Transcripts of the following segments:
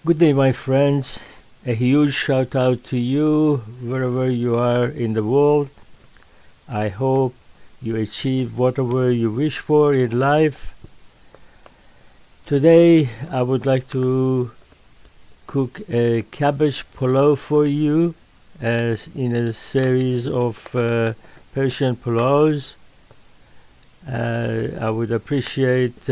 Good day, my friends. A huge shout out to you wherever you are in the world. I hope you achieve whatever you wish for in life. Today, I would like to cook a cabbage polow for you as in a series of Persian polows. I would appreciate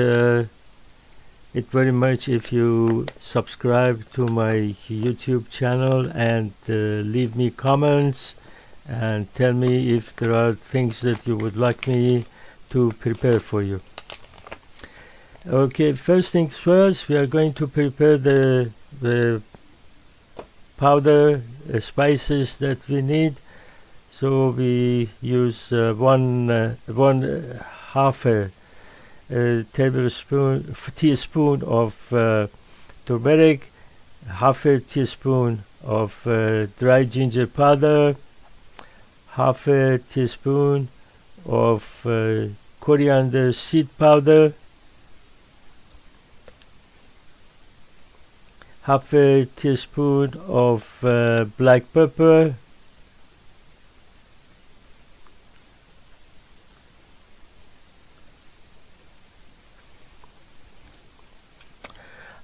it very much if you subscribe to my YouTube channel and leave me comments and tell me if there are things that you would like me to prepare for you. Okay, first things first, we are going to prepare the powder spices that we need. So we use one half a teaspoon of turmeric, half a teaspoon of dry ginger powder, half a teaspoon of coriander seed powder, half a teaspoon of black pepper,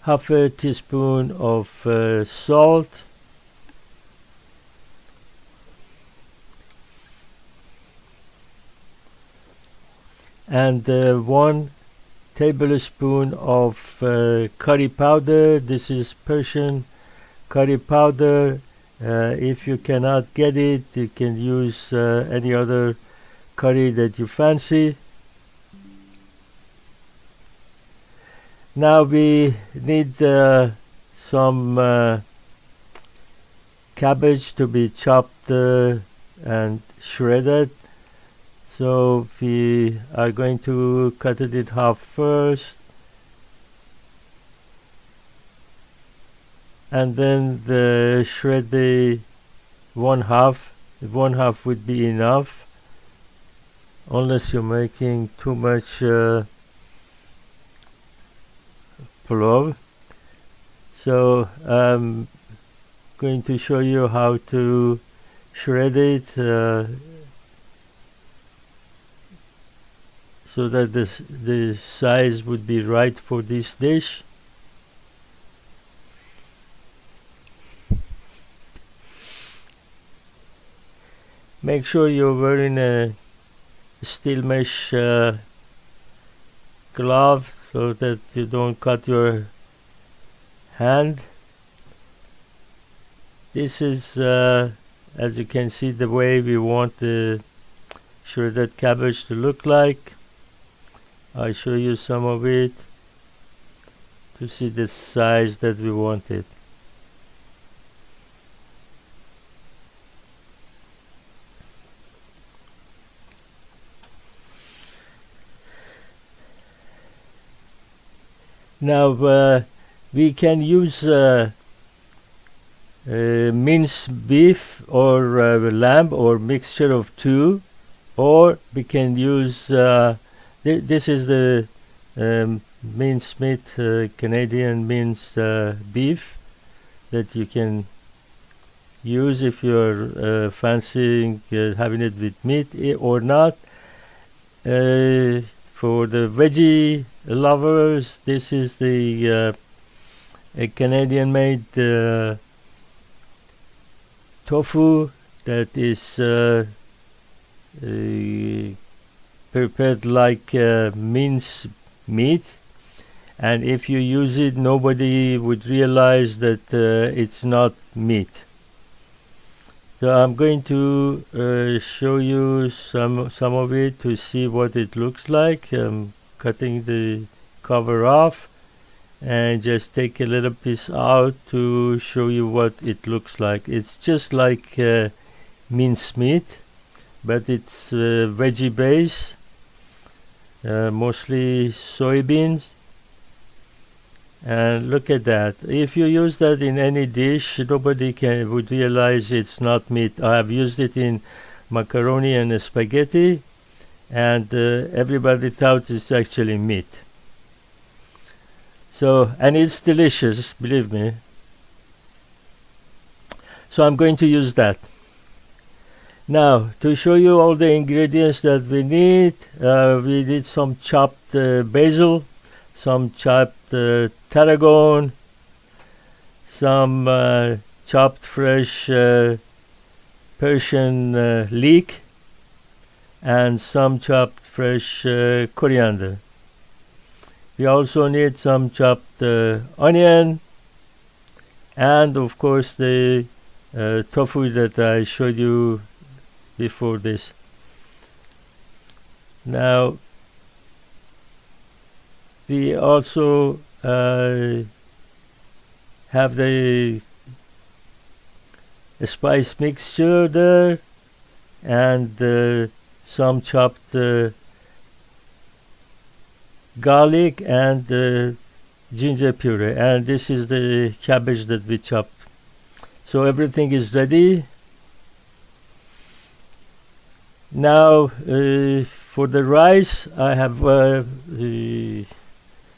half a teaspoon of salt, and 1 tablespoon of curry powder. This is Persian curry powder. If you cannot get it, you can use any other curry that you fancy. Now we need some cabbage to be chopped and shredded. So we are going to cut it in half first, and then shred the one half. One half would be enough, unless you're making too much polow. So I'm going to show you how to shred it so that the size would be right for this dish. Make sure you're wearing a steel mesh glove so that you don't cut your hand. This is, as you can see, the way we want the shredded cabbage to look like. I'll show you some of it to see the size that we want it. Now we can use minced beef or lamb or mixture of two, or we can use this is the minced meat, Canadian minced beef that you can use if you're fancying having it with meat or not. For the veggie lovers, this is the a Canadian made tofu that is prepared like minced meat, and if you use it, nobody would realize that it's not meat. So I'm going to show you some of it to see what it looks like. I'm cutting the cover off and just take a little piece out to show you what it looks like. It's just like minced meat, but it's veggie base, mostly soybeans. And look at that. If you use that in any dish, nobody would realize it's not meat. I have used it in macaroni and spaghetti, and everybody thought it's actually meat. So, and it's delicious, believe me. So I'm going to use that. Now, to show you all the ingredients that we need some chopped basil, some chopped tarragon, some chopped fresh Persian leek, and some chopped fresh coriander. We also need some chopped onion, and of course the tofu that I showed you before this. Now we also have the spice mixture there, and some chopped garlic and ginger puree, and this is the cabbage that we chopped. So everything is ready. Now for the rice, I have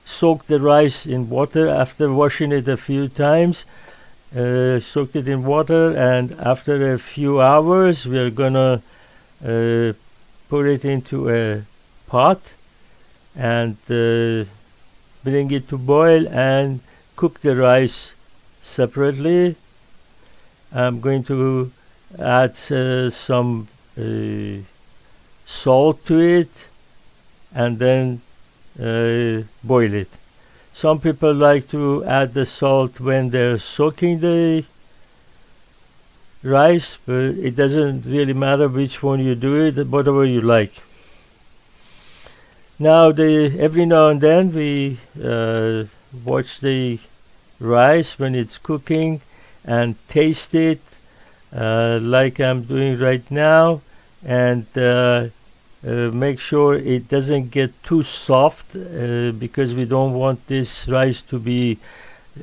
soaked the rice in water after washing it a few times. Soaked it in water, and after a few hours we are gonna put it into a pot and bring it to boil and cook the rice separately. I'm going to add some salt to it and then boil it. Some people like to add the salt when they're soaking the rice, but it doesn't really matter which one you do it, whatever you like. Now every now and then we watch the rice when it's cooking and taste it like I'm doing right now, and make sure it doesn't get too soft because we don't want this rice to be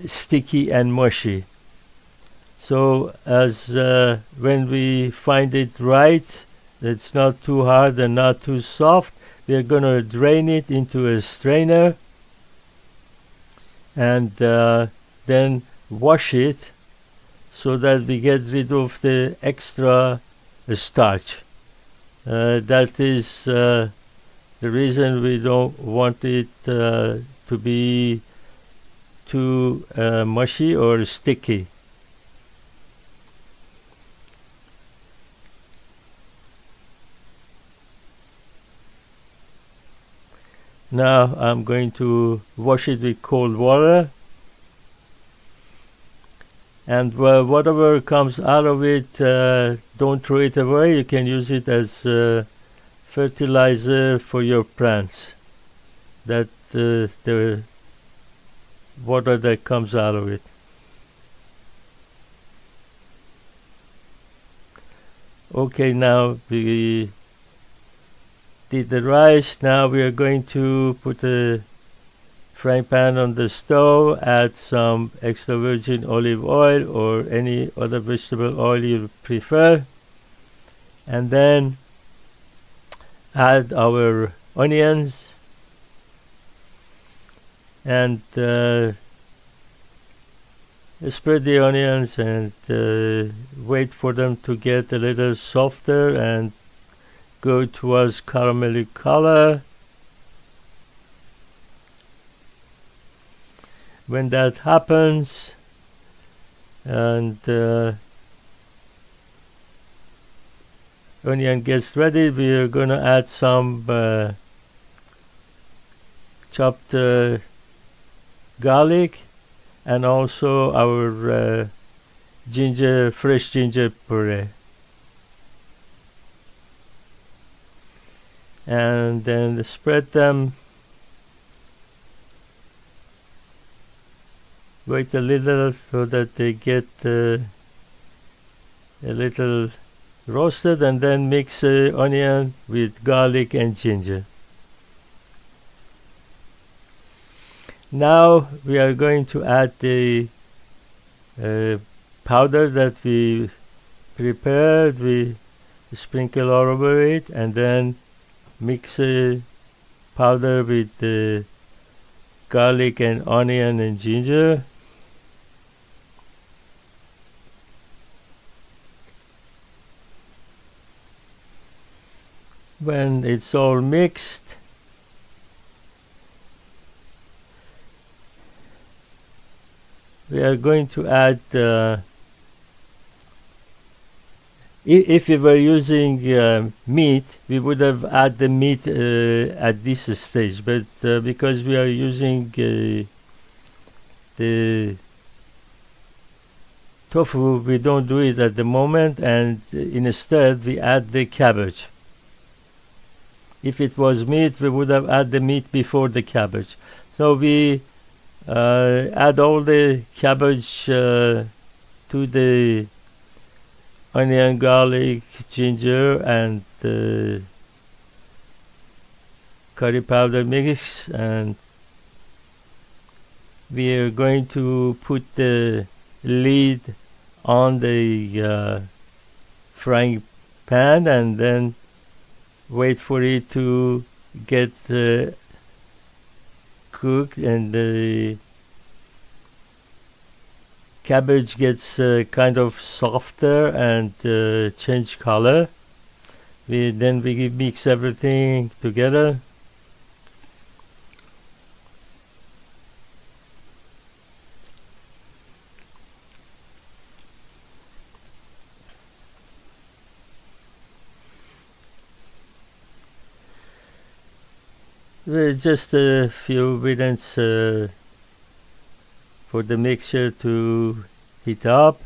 sticky and mushy. So as when we find it right, it's not too hard and not too soft, we're going to drain it into a strainer and then wash it so that we get rid of the extra starch. That is the reason we don't want it to be too mushy or sticky. Now I'm going to wash it with cold water, and whatever comes out of it, don't throw it away. You can use it as fertilizer for your plants. That the water that comes out of it. Okay, now we did the rice. Now we are going to put a frying pan on the stove, add some extra virgin olive oil or any other vegetable oil you prefer, and then add our onions and spread the onions and wait for them to get a little softer and go towards caramelly color. When that happens and onion gets ready, we are going to add some chopped garlic and also our fresh ginger puree. And then spread them. Wait a little so that they get a little roasted, and then mix onion with garlic and ginger. Now we are going to add the powder that we prepared. We sprinkle all over it and then mix powder with the garlic and onion and ginger. When it's all mixed, we are going to add, if we were using meat, we would have added the meat at this stage, but because we are using the tofu, we don't do it at the moment, and instead we add the cabbage. If it was meat, we would have added the meat before the cabbage. So we add all the cabbage to the onion, garlic, ginger, and curry powder mix, and we are going to put the lid on the frying pan and then wait for it to get cooked, and the cabbage gets kind of softer and change color. Then we mix everything together. Just a few minutes for the mixture to heat up,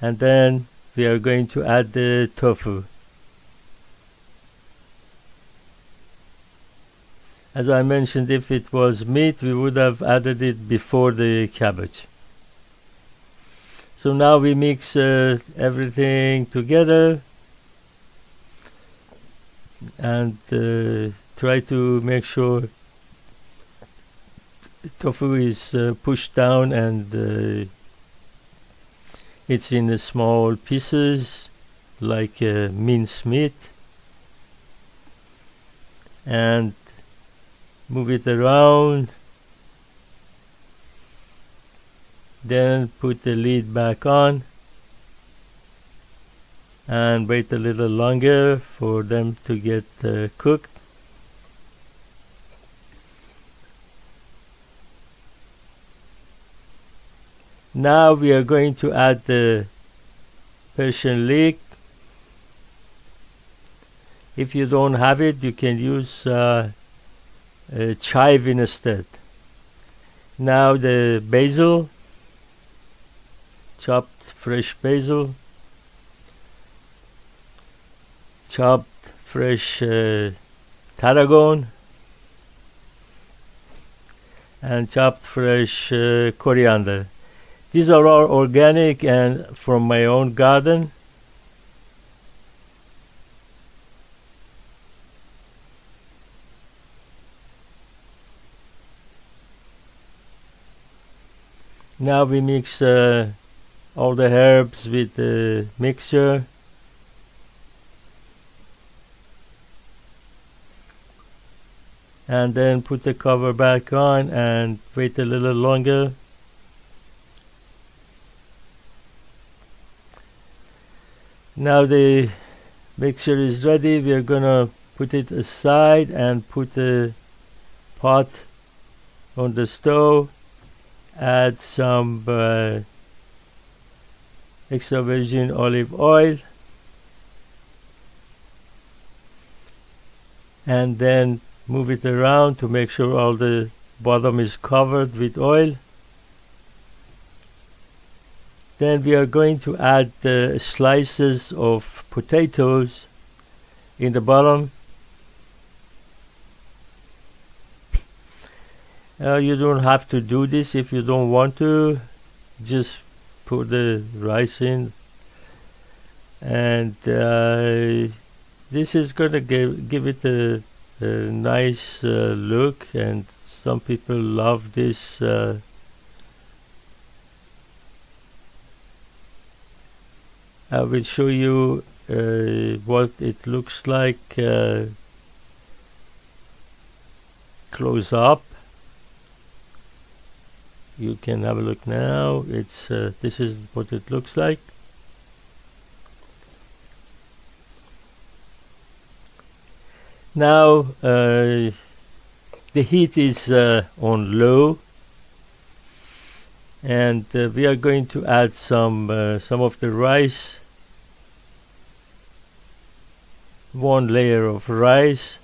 and then we are going to add the tofu. As I mentioned, if it was meat, we would have added it before the cabbage. So now we mix everything together and try to make sure the tofu is pushed down and it's in small pieces like minced meat, and move it around, then put the lid back on and wait a little longer for them to get cooked. Now we are going to add the Persian leek. If you don't have it, you can use chive instead. Now the basil, chopped fresh basil, chopped fresh tarragon, and chopped fresh coriander. These are all organic and from my own garden. Now we mix all the herbs with the mixture. And then put the cover back on and wait a little longer. Now the mixture is ready. We are gonna put it aside and put the pot on the stove. Add some extra virgin olive oil, and then move it around to make sure all the bottom is covered with oil. Then we are going to add the slices of potatoes in the bottom. You don't have to do this if you don't want to. Just put the rice in, and this is going to give it a nice look, and some people love this. I will show you what it looks like close up. You can have a look now. It's this is what it looks like. Now the heat is on low, and we are going to add some of the rice, one layer of rice,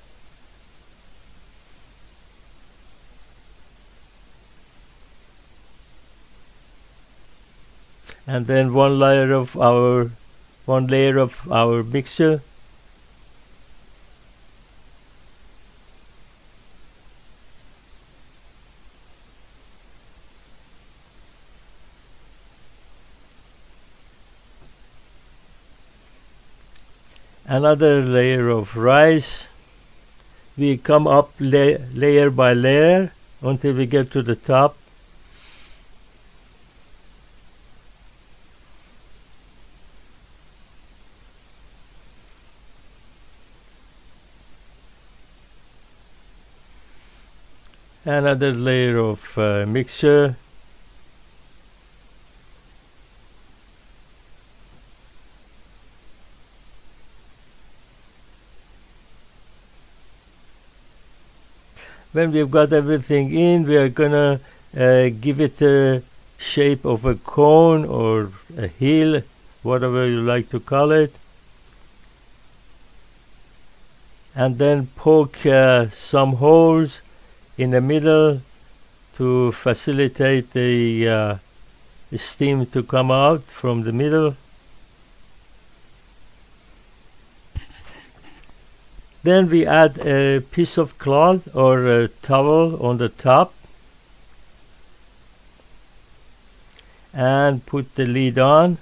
and then one layer of our mixture, another layer of rice. We come up layer by layer until we get to the top. Another layer of mixture. When we've got everything in, we are gonna give it a shape of a cone or a hill, whatever you like to call it, and then poke some holes in the middle to facilitate the steam to come out from the middle. Then we add a piece of cloth or a towel on the top and put the lid on,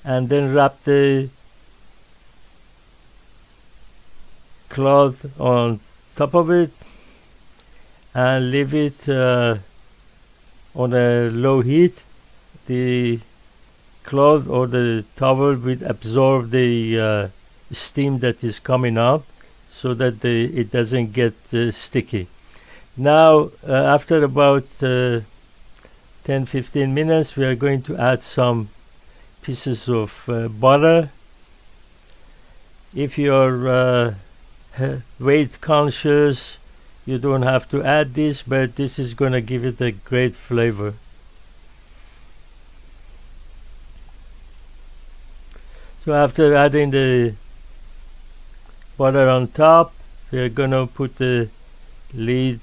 and then wrap the cloth on top of it and leave it on a low heat. The cloth or the towel will absorb the steam that is coming out, so that it doesn't get sticky. Now after about 10-15 minutes, we are going to add some pieces of butter. If you're weight conscious, you don't have to add this, but this is going to give it a great flavor. So after adding the butter on top, we are going to put the lid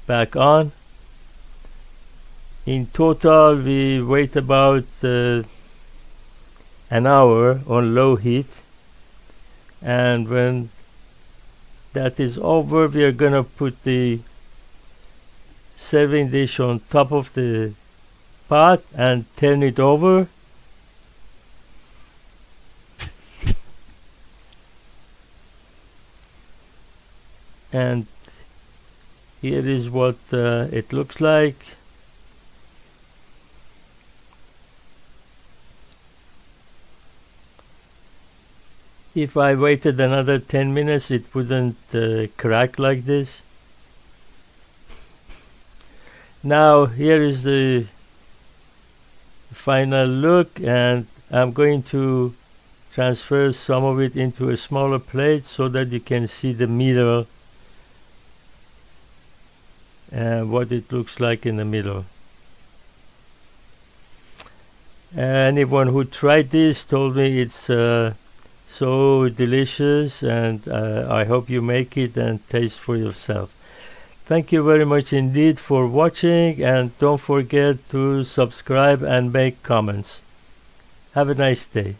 back on. In total, we wait about an hour on low heat, and when that is over, we are going to put the serving dish on top of the pot and turn it over. And here is what it looks like. If I waited another 10 minutes, it wouldn't crack like this. Now here is the final look, and I'm going to transfer some of it into a smaller plate so that you can see the middle and what it looks like in the middle. Anyone who tried this told me it's so delicious, and I hope you make it and taste for yourself. Thank you very much indeed for watching, and don't forget to subscribe and make comments. Have a nice day.